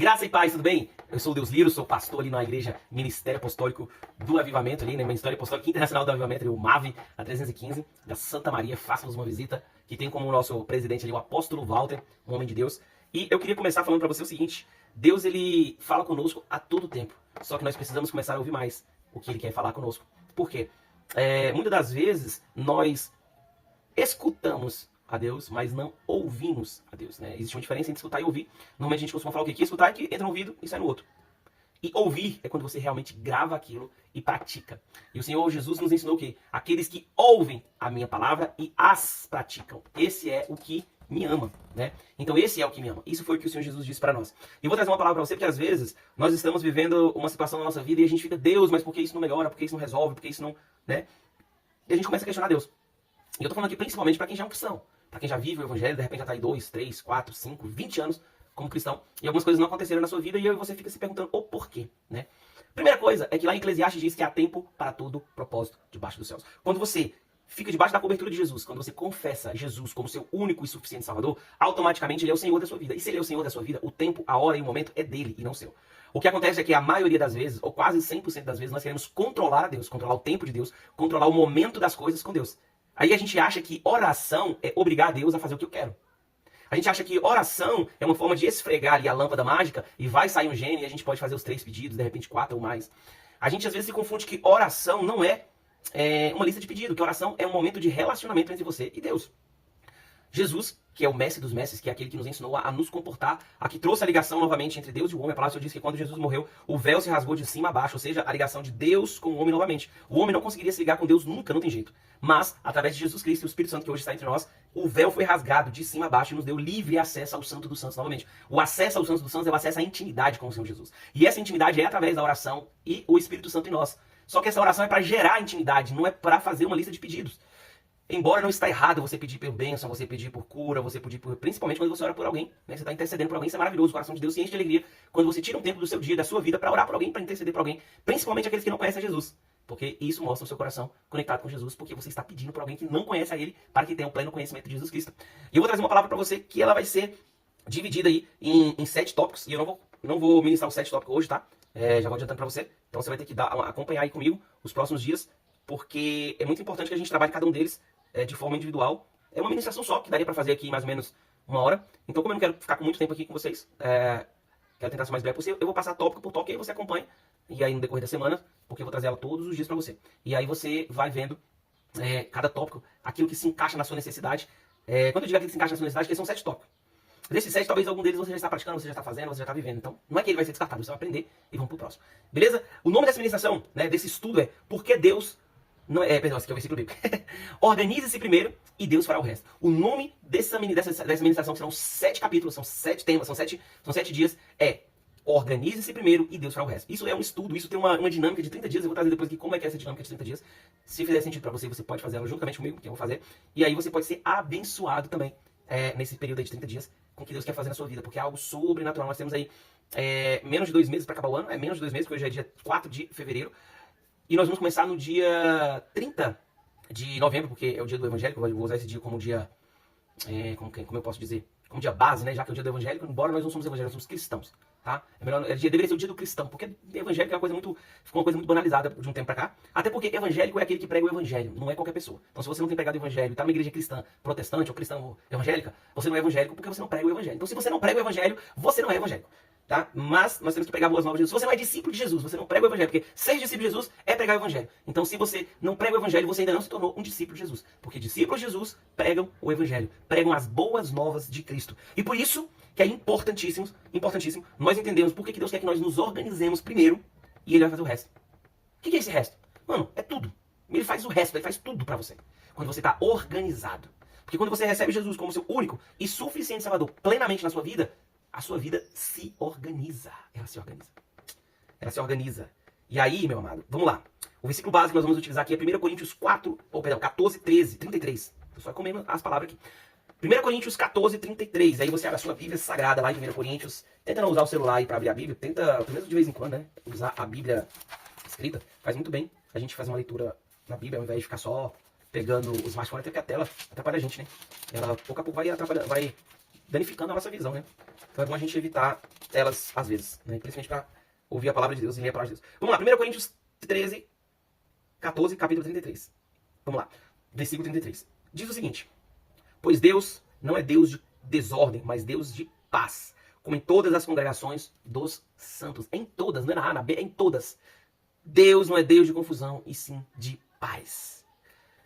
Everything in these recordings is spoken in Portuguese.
Graça e paz, tudo bem? Eu sou o Deus Liro, sou pastor ali na igreja Ministério Apostólico do Avivamento, ali, né? Ministério Apostólico Internacional do Avivamento, ali, o MAV, a 315, da Santa Maria. Faça-nos uma visita, que tem como nosso presidente ali o apóstolo Walter, um homem de Deus. E eu queria começar falando para você o seguinte: Deus, ele fala conosco a todo tempo, só que nós precisamos começar a ouvir mais o que ele quer falar conosco. Por quê? Muitas das vezes nós escutamos a Deus, mas não ouvimos a Deus, né? Existe uma diferença entre escutar e ouvir. Normalmente a gente costuma falar o quê? Que escutar é que entra no ouvido e sai no outro. E ouvir é quando você realmente grava aquilo e pratica. E o Senhor Jesus nos ensinou o quê? Aqueles que ouvem a minha palavra e as praticam. Esse é o que me ama, né? Então esse é o que me ama. Isso foi o que o Senhor Jesus disse para nós. E eu vou trazer uma palavra para você, porque às vezes nós estamos vivendo uma situação na nossa vida e a gente fica, Deus, mas por que isso não melhora? Por que isso não resolve? Por que isso não, né? E a gente começa a questionar Deus. E eu tô falando aqui principalmente para quem já é um cristão. Para quem já vive o evangelho, de repente já tá aí 2, 3, 4, 5, 20 anos como cristão. E algumas coisas não aconteceram na sua vida e eu e você fica se perguntando o porquê, né? Primeira coisa é que lá em Eclesiastes diz que há tempo para todo propósito debaixo dos céus. Quando você fica debaixo da cobertura de Jesus, quando você confessa Jesus como seu único e suficiente Salvador, automaticamente ele é o Senhor da sua vida. E se ele é o Senhor da sua vida, o tempo, a hora e o momento é dele e não seu. O que acontece é que a maioria das vezes, ou quase 100% das vezes, nós queremos controlar a Deus, controlar o tempo de Deus, controlar o momento das coisas com Deus. Aí a gente acha que oração é obrigar a Deus a fazer o que eu quero. A gente acha que oração é uma forma de esfregar ali a lâmpada mágica e vai sair um gênio e a gente pode fazer os 3 pedidos, de repente 4 ou mais. A gente às vezes se confunde que oração não é uma lista de pedidos, que oração é um momento de relacionamento entre você e Deus. Jesus, que é o mestre dos mestres, que é aquele que nos ensinou a nos comportar, a que trouxe a ligação novamente entre Deus e o homem. A palavra diz que quando Jesus morreu, o véu se rasgou de cima a baixo, ou seja, a ligação de Deus com o homem novamente. O homem não conseguiria se ligar com Deus nunca, não tem jeito. Mas, através de Jesus Cristo e o Espírito Santo que hoje está entre nós, o véu foi rasgado de cima a baixo e nos deu livre acesso ao Santo dos Santos novamente. O acesso ao Santo dos Santos é o acesso à intimidade com o Senhor Jesus. E essa intimidade é através da oração e o Espírito Santo em nós. Só que essa oração é para gerar intimidade, não é para fazer uma lista de pedidos. Embora não está errado você pedir por bênção, você pedir por cura, você pedir por... Principalmente quando você ora por alguém, né? Você está intercedendo por alguém, isso é maravilhoso. O coração de Deus se enche de alegria quando você tira um tempo do seu dia, da sua vida, para orar por alguém, para interceder por alguém. Principalmente aqueles que não conhecem a Jesus. Porque isso mostra o seu coração conectado com Jesus, porque você está pedindo por alguém que não conhece a Ele, para que tenha o pleno conhecimento de Jesus Cristo. E eu vou trazer uma palavra para você que ela vai ser dividida aí em 7 tópicos, e eu não vou ministrar os 7 tópicos hoje, tá? Já vou adiantando para você. Então você vai ter que acompanhar aí comigo os próximos dias, porque é muito importante que a gente trabalhe cada um deles de forma individual. É uma ministração só, que daria para fazer aqui mais ou menos 1 hora. Então, como eu não quero ficar com muito tempo aqui com vocês, quero tentar ser mais breve possível, eu vou passar tópico por tópico e aí você acompanha. E aí no decorrer da semana, porque eu vou trazer ela todos os dias para você. E aí você vai vendo cada tópico, aquilo que se encaixa na sua necessidade. Quando eu digo aquilo que se encaixa na sua necessidade, que são 7 tópicos. Desses 7, talvez algum deles você já está praticando, você já está fazendo, você já está vivendo. Então, não é que ele vai ser descartado, você vai aprender e vamos pro próximo. Beleza? O nome dessa ministração, né, desse estudo é Por que Deus... Perdão, esse aqui é o versículo bíblico. Organize-se primeiro e Deus fará o resto. O nome dessa ministração, que serão 7 capítulos, são 7 temas, são 7 dias, organize-se primeiro e Deus fará o resto. Isso é um estudo, isso tem uma dinâmica de 30 dias. Eu vou trazer depois aqui como é que é essa dinâmica de 30 dias. Se fizer sentido para você, você pode fazer ela juntamente comigo, que eu vou fazer. E aí você pode ser abençoado também nesse período aí de 30 dias com o que Deus quer fazer na sua vida, porque é algo sobrenatural. Nós temos aí menos de 2 meses para acabar o ano, menos de 2 meses, porque hoje é dia 4 de fevereiro. E nós vamos começar no dia 30 de novembro, porque é o dia do evangélico. Eu vou usar esse dia como dia, como eu posso dizer, como dia base, né? Já que é o dia do evangélico, embora nós não somos evangélicos, nós somos cristãos, tá? Deveria ser o dia do cristão, porque evangélico é ficou uma coisa muito banalizada de um tempo pra cá. Até porque evangélico é aquele que prega o evangelho, não é qualquer pessoa. Então se você não tem pregado o evangelho, tá numa igreja cristã, protestante ou cristã evangélica, você não é evangélico porque você não prega o evangelho. Então se você não prega o evangelho, você não é evangélico. Tá? Mas nós temos que pregar boas novas de Jesus. Se você não é discípulo de Jesus, você não prega o evangelho, porque ser discípulo de Jesus é pregar o evangelho. Então se você não prega o evangelho, você ainda não se tornou um discípulo de Jesus. Porque discípulos de Jesus pregam o evangelho, pregam as boas novas de Cristo. E por isso que é importantíssimo nós entendemos por que Deus quer que nós nos organizemos primeiro e Ele vai fazer o resto. O que é esse resto? Mano, é tudo. Ele faz o resto, Ele faz tudo pra você. Quando você está organizado. Porque quando você recebe Jesus como seu único e suficiente Salvador plenamente na sua vida, a sua vida se organiza. Ela se organiza. Ela se organiza. E aí, meu amado, vamos lá. O versículo básico que nós vamos utilizar aqui é 1 Coríntios 14, 13, 33. Estou só comendo as palavras aqui. 1 Coríntios 14, 33. Aí você abre a sua Bíblia Sagrada lá em 1 Coríntios. Tenta não usar o celular aí para abrir a Bíblia. Tenta, pelo menos de vez em quando, né? Usar a Bíblia escrita. Faz muito bem a gente fazer uma leitura na Bíblia, ao invés de ficar só pegando o smartphone, até porque a tela atrapalha a gente, né? Ela pouco a pouco vai atrapalhando, vai danificando a nossa visão, né? Então é bom a gente evitar elas às vezes, né? Principalmente para ouvir a palavra de Deus e ler a palavra de Deus. Vamos lá, 1 Coríntios 13, 14, capítulo 33. Vamos lá, versículo 33. Diz o seguinte: pois Deus não é Deus de desordem, mas Deus de paz, como em todas as congregações dos santos. Em todas, não é na A, na B, é em todas. Deus não é Deus de confusão, e sim de paz.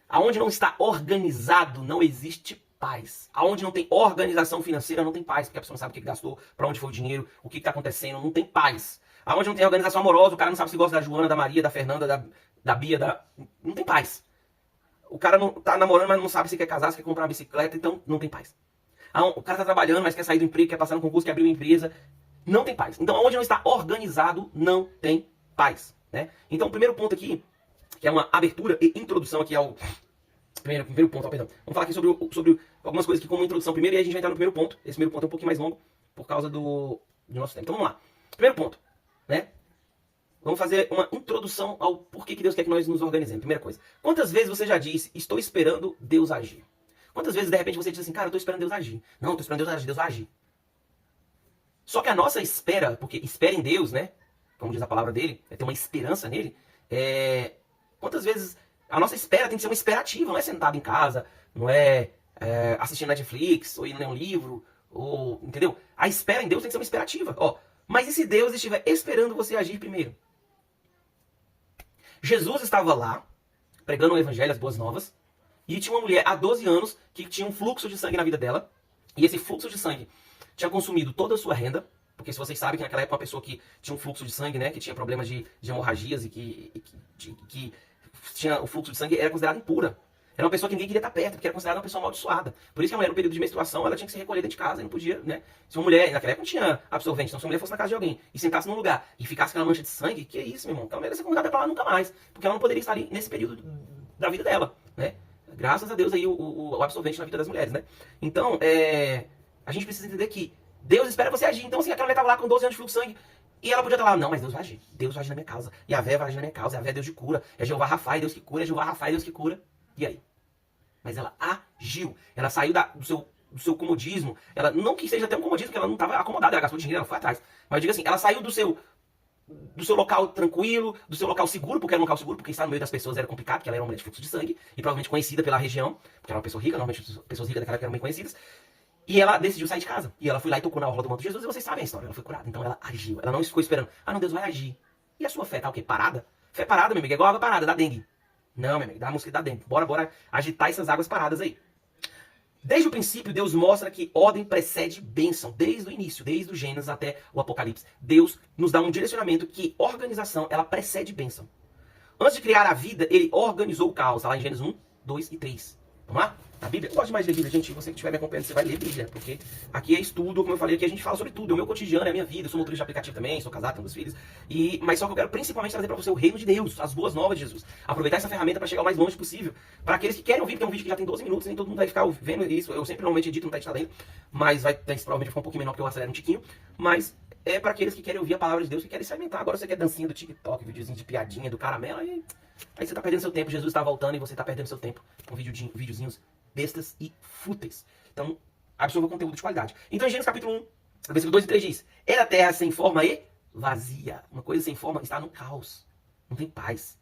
Aonde não está organizado, não existe paz. Aonde não tem organização financeira, não tem paz, porque a pessoa não sabe o que gastou, para onde foi o dinheiro, o que está acontecendo, não tem paz. Aonde não tem organização amorosa, o cara não sabe se gosta da Joana, da Maria, da Fernanda, da Bia, não tem paz. O cara não tá namorando, mas não sabe se quer casar, se quer comprar uma bicicleta, então não tem paz. O cara tá trabalhando, mas quer sair do emprego, quer passar no concurso, quer abrir uma empresa, não tem paz. Então, onde não está organizado, não tem paz, né? Então, o primeiro ponto aqui, que é uma abertura e introdução aqui ao... Primeiro ponto, perdão. Vamos falar aqui sobre algumas coisas aqui como introdução primeiro, e aí a gente vai entrar no primeiro ponto. Esse primeiro ponto é um pouquinho mais longo, por causa do nosso tempo. Então, vamos lá. Primeiro ponto, né? Vamos fazer uma introdução ao porquê que Deus quer que nós nos organizemos. Primeira coisa. Quantas vezes você já disse, estou esperando Deus agir? Quantas vezes, de repente, você diz assim, cara, eu estou esperando Deus agir. Não, estou esperando Deus agir, Deus vai agir. Só que a nossa espera, porque espera em Deus, né? Como diz a palavra dele, é ter uma esperança nele. Quantas vezes a nossa espera tem que ser uma esperativa, não é sentado em casa, não é assistindo Netflix, ou ir ler um livro, ou, entendeu? A espera em Deus tem que ser uma esperativa. Ó, mas e se Deus estiver esperando você agir primeiro? Jesus estava lá, pregando o evangelho, as boas novas, e tinha uma mulher há 12 anos que tinha um fluxo de sangue na vida dela, e esse fluxo de sangue tinha consumido toda a sua renda, porque se vocês sabem que naquela época uma pessoa que tinha um fluxo de sangue, né, que tinha problemas de hemorragias e que tinha o fluxo de sangue, era considerada impura. Era uma pessoa que ninguém queria estar perto, porque era considerada uma pessoa amaldiçoada. Por isso que a mulher, no período de menstruação, ela tinha que se recolher dentro de casa, e não podia, né? Se uma mulher, naquela época não tinha absorvente, então se uma mulher fosse na casa de alguém e sentasse num lugar e ficasse aquela mancha de sangue, que é isso, meu irmão? Aquela mulher ia ser convidada pra lá nunca mais, porque ela não poderia estar ali nesse período da vida dela, né? Graças a Deus aí o absorvente na vida das mulheres, né? Então, a gente precisa entender que Deus espera você agir. Então, assim, aquela mulher estava lá com 12 anos de fluxo de sangue, e ela podia estar lá, não, mas Deus vai agir. Deus vai agir na minha causa. E a Vé vai agir na minha causa. E a Vé é Deus de cura. É Jeová Rafa, é Deus que cura. É Jeová Rafa, é Deus que cura. E aí? Mas ela agiu. Ela saiu do seu comodismo. Ela não que seja até um comodismo, porque ela não estava acomodada. Ela gastou dinheiro, ela foi atrás. Mas eu digo assim, ela saiu do seu local tranquilo, do seu local seguro, porque era um local seguro, porque estar no meio das pessoas era complicado, porque ela era uma mulher de fluxo de sangue, e provavelmente conhecida pela região, porque era uma pessoa rica, normalmente pessoas ricas daquela época eram bem conhecidas. E ela decidiu sair de casa. E ela foi lá e tocou na orla do manto de Jesus, e vocês sabem a história. Ela foi curada. Então ela agiu. Ela não ficou esperando. Ah, não, Deus vai agir. E a sua fé tá o quê? Parada? Fé parada, meu amigo. É igual água parada, dá dengue. Não, meu amigo, dá mosquito, dá dengue. Bora agitar essas águas paradas aí. Desde o princípio, Deus mostra que ordem precede bênção. Desde o início, desde o Gênesis até o Apocalipse. Deus nos dá um direcionamento que organização, ela precede bênção. Antes de criar a vida, ele organizou o caos. Lá em Gênesis 1, 2 e 3. Vamos lá? A Bíblia, eu gosto mais de ler Bíblia, gente. Você que estiver me acompanhando, você vai ler Bíblia, porque aqui é estudo, como eu falei, aqui a gente fala sobre tudo. É o meu cotidiano, é a minha vida. Eu sou motorista de aplicativo também, sou casado, tenho 2 filhos. Mas só que eu quero principalmente trazer para você o reino de Deus, as boas novas de Jesus. Aproveitar essa ferramenta para chegar o mais longe possível. Para aqueles que querem ouvir, porque é um vídeo que já tem 12 minutos, nem todo mundo vai ficar vendo isso. Eu sempre normalmente edito, não tá editado ainda, mas provavelmente ficar um pouquinho menor porque eu acelero um tiquinho. Mas é para aqueles que querem ouvir a palavra de Deus, que querem se alimentar. Agora você quer dancinha do TikTok, videozinho de piadinha, do caramelo, aí você tá perdendo seu tempo. Jesus está voltando e você tá perdendo seu tempo com videozinhos bestas e fúteis. Então, absorva conteúdo de qualidade. Então, em Gênesis capítulo 1, versículo 2 e 3 diz: era a terra sem forma e vazia. Uma coisa sem forma está no caos. Não tem paz.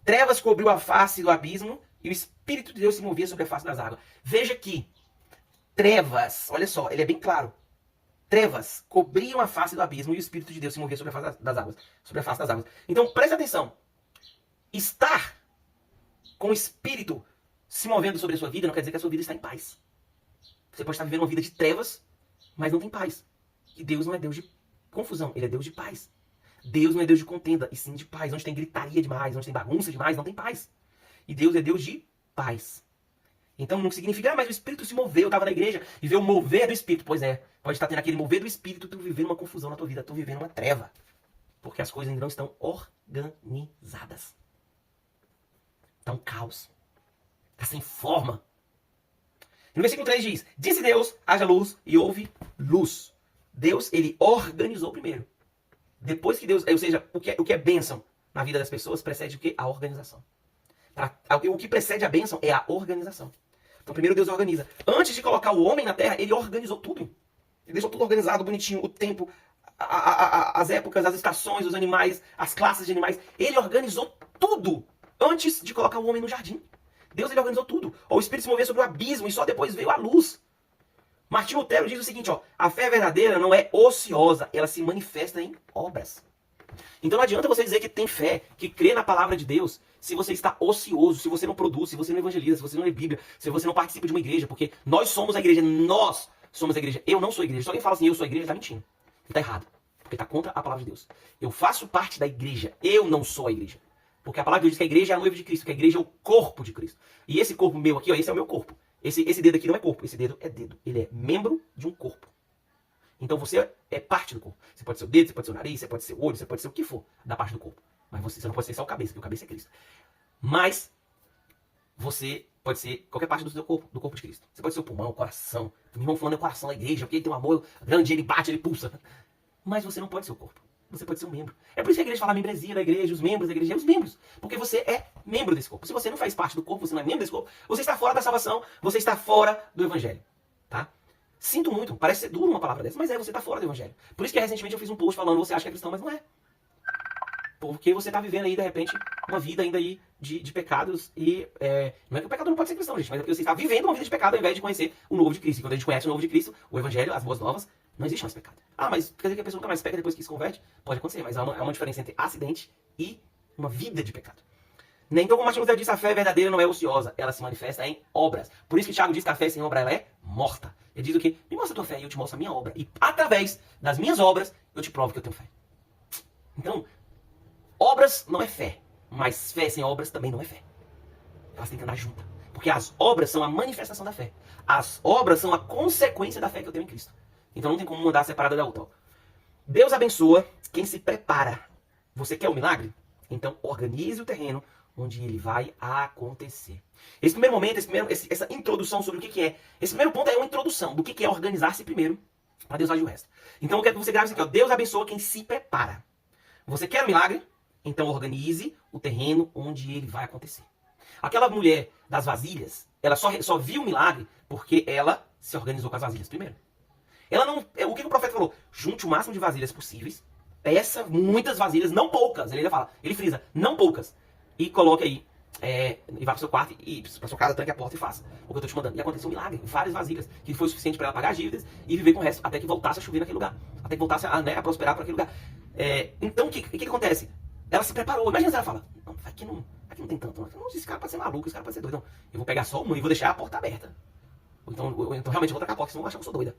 Trevas cobriu a face do abismo e o Espírito de Deus se movia sobre a face das águas. Veja que trevas, olha só, ele é bem claro. Trevas cobriam a face do abismo e o Espírito de Deus se movia sobre a face das águas. Sobre a face das águas. Então, preste atenção. Estar com o Espírito se movendo sobre a sua vida não quer dizer que a sua vida está em paz. Você pode estar vivendo uma vida de trevas, mas não tem paz. E Deus não é Deus de confusão, Ele é Deus de paz. Deus não é Deus de contenda, e sim de paz. Onde tem gritaria demais, onde tem bagunça demais, não tem paz. E Deus é Deus de paz. Então não significa, mas o Espírito se moveu, eu estava na igreja e veio o mover do Espírito. Pois é, pode estar tendo aquele mover do Espírito, tu vivendo uma confusão na tua vida, tu vivendo uma treva. Porque as coisas ainda não estão organizadas. Está um caos. Está sem forma. No versículo 3 diz: disse Deus, haja luz, e houve luz. Deus, ele organizou primeiro. Depois que Deus, ou seja, o que é bênção na vida das pessoas precede o que? A organização. O que precede a bênção é a organização. Então primeiro Deus organiza. Antes de colocar o homem na terra, ele organizou tudo. Ele deixou tudo organizado, bonitinho, o tempo, as épocas, as estações, os animais, as classes de animais. Ele organizou tudo antes de colocar o homem no jardim. Deus, ele organizou tudo. Ó, o Espírito se moveu sobre o abismo e só depois veio a luz. Martinho Lutero diz o seguinte, ó, a fé verdadeira não é ociosa, ela se manifesta em obras. Então não adianta você dizer que tem fé, que crê na palavra de Deus, se você está ocioso, se você não produz, se você não evangeliza, se você não lê Bíblia, se você não participa de uma igreja, porque nós somos a igreja, nós somos a igreja. Eu não sou a igreja. Se alguém fala assim, eu sou a igreja, está mentindo. Está errado, porque está contra a palavra de Deus. Eu faço parte da igreja, eu não sou a igreja. Porque a palavra de Deus diz que a igreja é a noiva de Cristo, que a igreja é o corpo de Cristo. E esse corpo meu aqui, ó, esse é o meu corpo. Esse dedo aqui não é corpo, esse dedo é dedo. Ele é membro de um corpo. Então você é parte do corpo. Você pode ser o dedo, você pode ser o nariz, você pode ser o olho, você pode ser o que for da parte do corpo. Mas você não pode ser só o cabeça, porque o cabeça é Cristo. Mas você pode ser qualquer parte do seu corpo, do corpo de Cristo. Você pode ser o pulmão, o coração. O irmão falando é o coração da igreja, porque ele tem um amor grande, ele bate, ele pulsa. Mas você não pode ser o corpo. Você pode ser um membro. É por isso que a igreja fala a membresia da igreja, os membros da igreja, os membros. Porque você é membro desse corpo. Se você não faz parte do corpo, você não é membro desse corpo, você está fora da salvação, você está fora do evangelho. Tá? Sinto muito, parece ser duro uma palavra dessa, mas você está fora do evangelho. Por isso que recentemente eu fiz um post falando, você acha que é cristão, mas não é. Porque você está vivendo aí, de repente, uma vida ainda aí de pecados e... não é que o pecador não pode ser cristão, gente, mas é porque você está vivendo uma vida de pecado ao invés de conhecer o novo de Cristo. E quando a gente conhece o novo de Cristo, o evangelho, as boas novas, não existe mais pecado. Ah, mas quer dizer que a pessoa nunca mais peca depois que se converte? Pode acontecer, mas há uma diferença entre acidente e uma vida de pecado. Então, como Martinho Lutero disse, a fé verdadeira não é ociosa, ela se manifesta em obras. Por isso que Tiago diz que a fé sem obra ela é morta. Ele diz o quê? Me mostra a tua fé e eu te mostro a minha obra. E através das minhas obras, eu te provo que eu tenho fé. Então, obras não é fé, mas fé sem obras também não é fé. Elas têm que andar juntas. Porque as obras são a manifestação da fé. As obras são a consequência da fé que eu tenho em Cristo. Então não tem como andar separada da outra. Deus abençoa quem se prepara. Você quer um milagre? Então organize o terreno onde ele vai acontecer. Esse primeiro momento, essa introdução sobre o que é. Esse primeiro ponto é uma introdução do que é organizar-se primeiro, para Deus agir o resto. Então eu quero que você grave isso aqui, ó. Deus abençoa quem se prepara. Você quer um milagre? Então organize o terreno onde ele vai acontecer. Aquela mulher das vasilhas, ela só viu o milagre porque ela se organizou com as vasilhas primeiro. Ela não, o que o profeta falou? Junte o máximo de vasilhas possíveis, peça muitas vasilhas, não poucas. Ele ainda fala, ele frisa, não poucas. E coloque aí, e vá pro seu quarto e pra sua casa, tranque a porta e faça o que eu tô te mandando. E aconteceu um milagre, várias vasilhas, que foi o suficiente para ela pagar as dívidas e viver com o resto, até que voltasse a chover naquele lugar. Até que voltasse a prosperar para aquele lugar. Então o que acontece? Ela se preparou. Imagina se ela fala, não, aqui não tem tanto. Não, esse cara pode ser maluco, esse cara pode ser doido. Não, eu vou pegar só uma e vou deixar a porta aberta. Então realmente eu vou trancar a porta, senão vão achar que eu sou doida.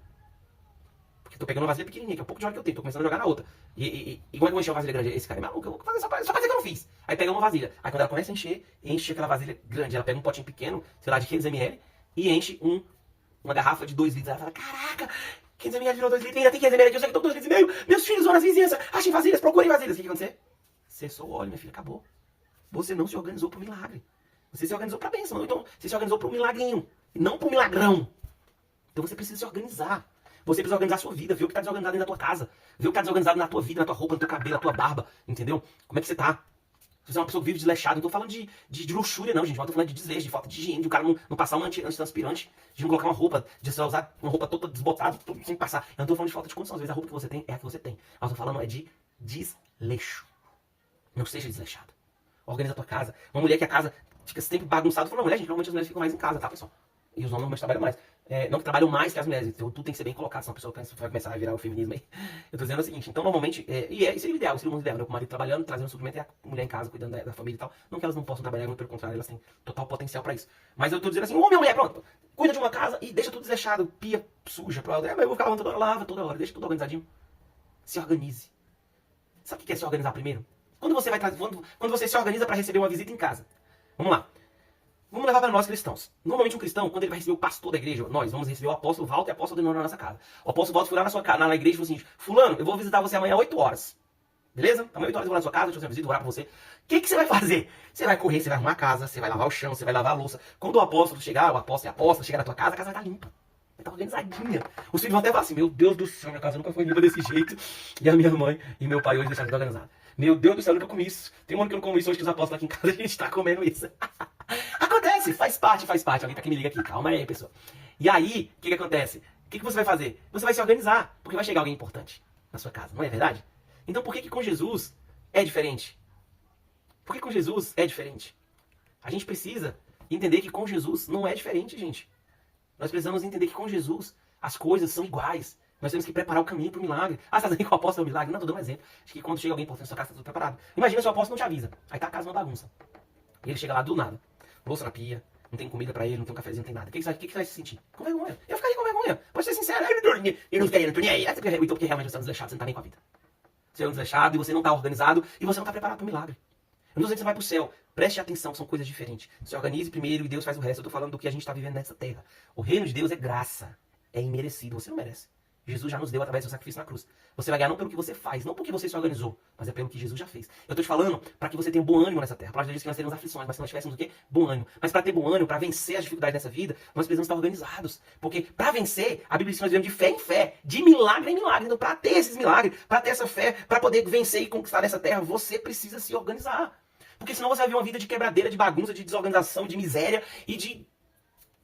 Porque eu tô pegando uma vasilha pequenininha, que é um pouco de hora que eu tenho, tô começando a jogar na outra. E como é que eu vou encher uma vasilha grande? Esse cara é maluco, eu vou fazer só pra dizer que eu não fiz. Aí pega uma vasilha. Aí quando ela começa a encher, enche aquela vasilha grande. Ela pega um potinho pequeno, sei lá, de 500 ml, e enche uma garrafa de 2 litros. Ela fala, caraca, 500 ml virou 2 litros, ainda tem 500 ml aqui, eu sei que eu tô 2 litros e meio. Meus filhos vão nas vizinhanças, achem vasilhas, procurem vasilhas. O que vai acontecer? Cessou o óleo, minha filha, acabou. Você não se organizou pro milagre. Você se organizou pra bênção. Então, você se organizou pro milagrinho, e não pro milagrão. Então você precisa se organizar. Você precisa organizar a sua vida, ver o que está desorganizado dentro da tua casa. Ver o que está desorganizado na tua vida, na tua roupa, no teu cabelo, na tua barba. Entendeu? Como é que você tá? Se você é uma pessoa que vive desleixada, não tô falando de luxúria não, gente. Eu tô falando de desleixo, de falta de higiene, de o cara não passar um antitranspirante, de não colocar uma roupa, de você usar uma roupa toda desbotada, tudo sem passar. Eu não tô falando de falta de condição. Às vezes a roupa que você tem é a que você tem. Mas eu tô falando de desleixo. Não seja desleixado. Organiza a tua casa. Uma mulher que a casa fica sempre bagunçada. Eu falo, mulher, gente, normalmente as mulheres ficam mais em casa, tá, pessoal? E os homens normalmente trabalham mais. Não que trabalham mais que as mulheres, então tudo tem que ser bem colocado, senão a pessoa vai começar a virar o feminismo aí. Eu tô dizendo o seguinte, então normalmente, isso seria o ideal, seria o mundo ideal, né? O marido trabalhando, trazendo suplemento e a mulher em casa, cuidando da família e tal. Não que elas não possam trabalhar, muito pelo contrário, elas têm total potencial pra isso. Mas eu tô dizendo assim, homem ou mulher, pronto, cuida de uma casa e deixa tudo desleixado, pia suja, mas eu vou ficar lavando toda hora, lava toda hora, deixa tudo organizadinho. Se organize. Sabe o que é se organizar primeiro? Quando você se organiza pra receber uma visita em casa. Vamos lá. Vamos levar para nós cristãos. Normalmente um cristão, quando ele vai receber o pastor da igreja, nós vamos receber o apóstolo Walter e o apóstolo Denor na nossa casa. O apóstolo Walter foi lá na sua casa, na igreja e falou assim, fulano, eu vou visitar você amanhã às 8 horas. Beleza? Amanhã 8 horas eu vou lá na sua casa, deixa eu fazer uma visita, vou orar pra você. O que você vai fazer? Você vai correr, você vai arrumar a casa, você vai lavar o chão, você vai lavar a louça. Quando o apóstolo chegar, o apóstolo e a apóstola chegar na tua casa, a casa vai estar limpa. Vai estar organizadinha. Os filhos vão até falar assim, meu Deus do céu, minha casa nunca foi limpa desse jeito. E a minha mãe e meu pai hoje deixaram tudo organizado. Meu Deus do céu, eu nunca comi isso. Tem um ano que eu não como isso, hoje que os apóstolos aqui em casa, a gente tá comendo isso. Acontece, faz parte. Alguém tá que me liga aqui, calma aí, pessoal. E aí, o que acontece? O que você vai fazer? Você vai se organizar, porque vai chegar alguém importante na sua casa, não é verdade? Então por que com Jesus é diferente? Por que com Jesus é diferente? A gente precisa entender que com Jesus não é diferente, gente. Nós precisamos entender que com Jesus as coisas são iguais. Nós temos que preparar o caminho para o milagre. Ah, você está dizendo que o apóstolo é um milagre? Não, tô dando um exemplo. Acho que quando chega alguém importante na sua casa, está tudo preparado. Imagina se o apóstolo não te avisa. Aí tá a casa uma bagunça. E ele chega lá do nada. Louça na pia, não tem comida para ele, não tem um cafezinho, não tem nada. O que você vai se sentir? Com vergonha. Eu ficaria com vergonha. Pode ser sincero. Eu não tô nem aí. Então porque realmente você é um desleixado, você não tá nem com a vida. Você é um desleixado e você não está organizado e você não está preparado para o milagre. Eu não tô dizendo que você vai pro céu. Preste atenção, são coisas diferentes. Se organize primeiro e Deus faz o resto. Eu tô falando do que a gente está vivendo nessa terra. O reino de Deus é graça. É imerecido. Você não merece. Jesus já nos deu através do sacrifício na cruz. Você vai ganhar não pelo que você faz, não porque você se organizou, mas é pelo que Jesus já fez. Eu tô te falando para que você tenha bom ânimo nessa terra. A palavra diz que nós teremos aflições, mas se nós tivéssemos o quê? Bom ânimo. Mas para ter bom ânimo, para vencer as dificuldades dessa vida, nós precisamos estar organizados. Porque para vencer, a Bíblia diz que nós vivemos de fé em fé, de milagre em milagre. Então, para ter esses milagres, para ter essa fé, para poder vencer e conquistar essa terra, você precisa se organizar. Porque senão você vai viver uma vida de quebradeira, de bagunça, de desorganização, de miséria e de...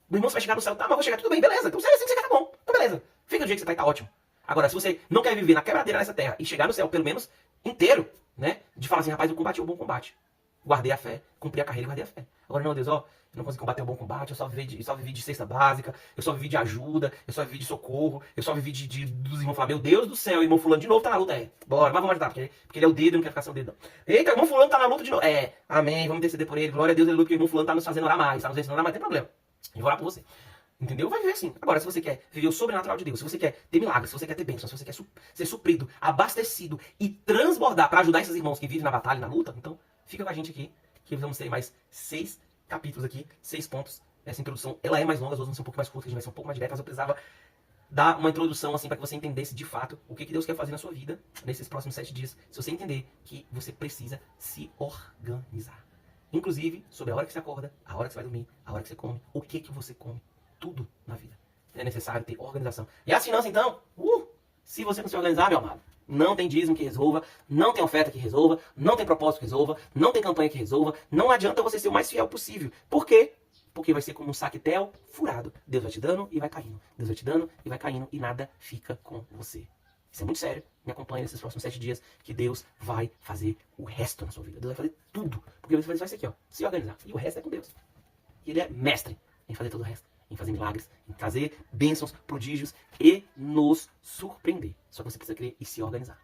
Meu irmão, você vai chegar no céu, tá, mas vou chegar, tudo bem, beleza. Então, se é assim que você quer, tá bom. Então, beleza. Fica do jeito que você tá e tá ótimo. Agora, se você não quer viver na quebradeira nessa terra e chegar no céu, pelo menos, inteiro, né? De falar assim, rapaz, eu combati o bom combate. Guardei a fé, cumpri a carreira e guardei a fé. Agora, não, Deus, ó, eu não consegui combater o bom combate, eu só vivi de cesta básica, eu só vivi de ajuda, eu só vivi de socorro, eu só vivi dos irmãos falar, meu Deus do céu, o irmão fulano de novo tá na luta, bora, mas vamos ajudar, porque ele é o dedo, eu não quero ficar sem o dedo, não. Eita, o irmão fulano tá na luta de novo, amém, vamos interceder por ele, glória a Deus, aleluia, porque o irmão fulano tá nos fazendo orar mais, tá nos ensinando a orar mais, não tem problema, eu vou orar por você. Entendeu? Vai viver assim. Agora, se você quer viver o sobrenatural de Deus, se você quer ter milagres, se você quer ter bênçãos, se você quer ser suprido, abastecido e transbordar para ajudar esses irmãos que vivem na batalha e na luta, então fica com a gente aqui, que vamos ter mais 6 capítulos aqui, 6 pontos. Essa introdução, ela é mais longa, as outras vão ser um pouco mais curtas, a gente vai ser um pouco mais direto, mas eu precisava dar uma introdução assim para que você entendesse de fato o que Deus quer fazer na sua vida nesses próximos 7 dias, se você entender que você precisa se organizar. Inclusive, sobre a hora que você acorda, a hora que você vai dormir, a hora que você come, o que você come. Tudo na vida. É necessário ter organização. E as finanças, então? Se você não se organizar, meu amado, não tem dízimo que resolva, não tem oferta que resolva, não tem propósito que resolva, não tem campanha que resolva, não adianta você ser o mais fiel possível. Por quê? Porque vai ser como um saquetel furado. Deus vai te dando e vai caindo. Deus vai te dando e vai caindo e nada fica com você. Isso é muito sério. Me acompanhe nesses próximos 7 dias que Deus vai fazer o resto na sua vida. Deus vai fazer tudo. Porque você vai fazer isso aqui, ó. Se organizar. E o resto é com Deus. Ele é mestre em fazer todo o resto. Em fazer milagres, em trazer bênçãos, prodígios e nos surpreender. Só que você precisa crer e se organizar.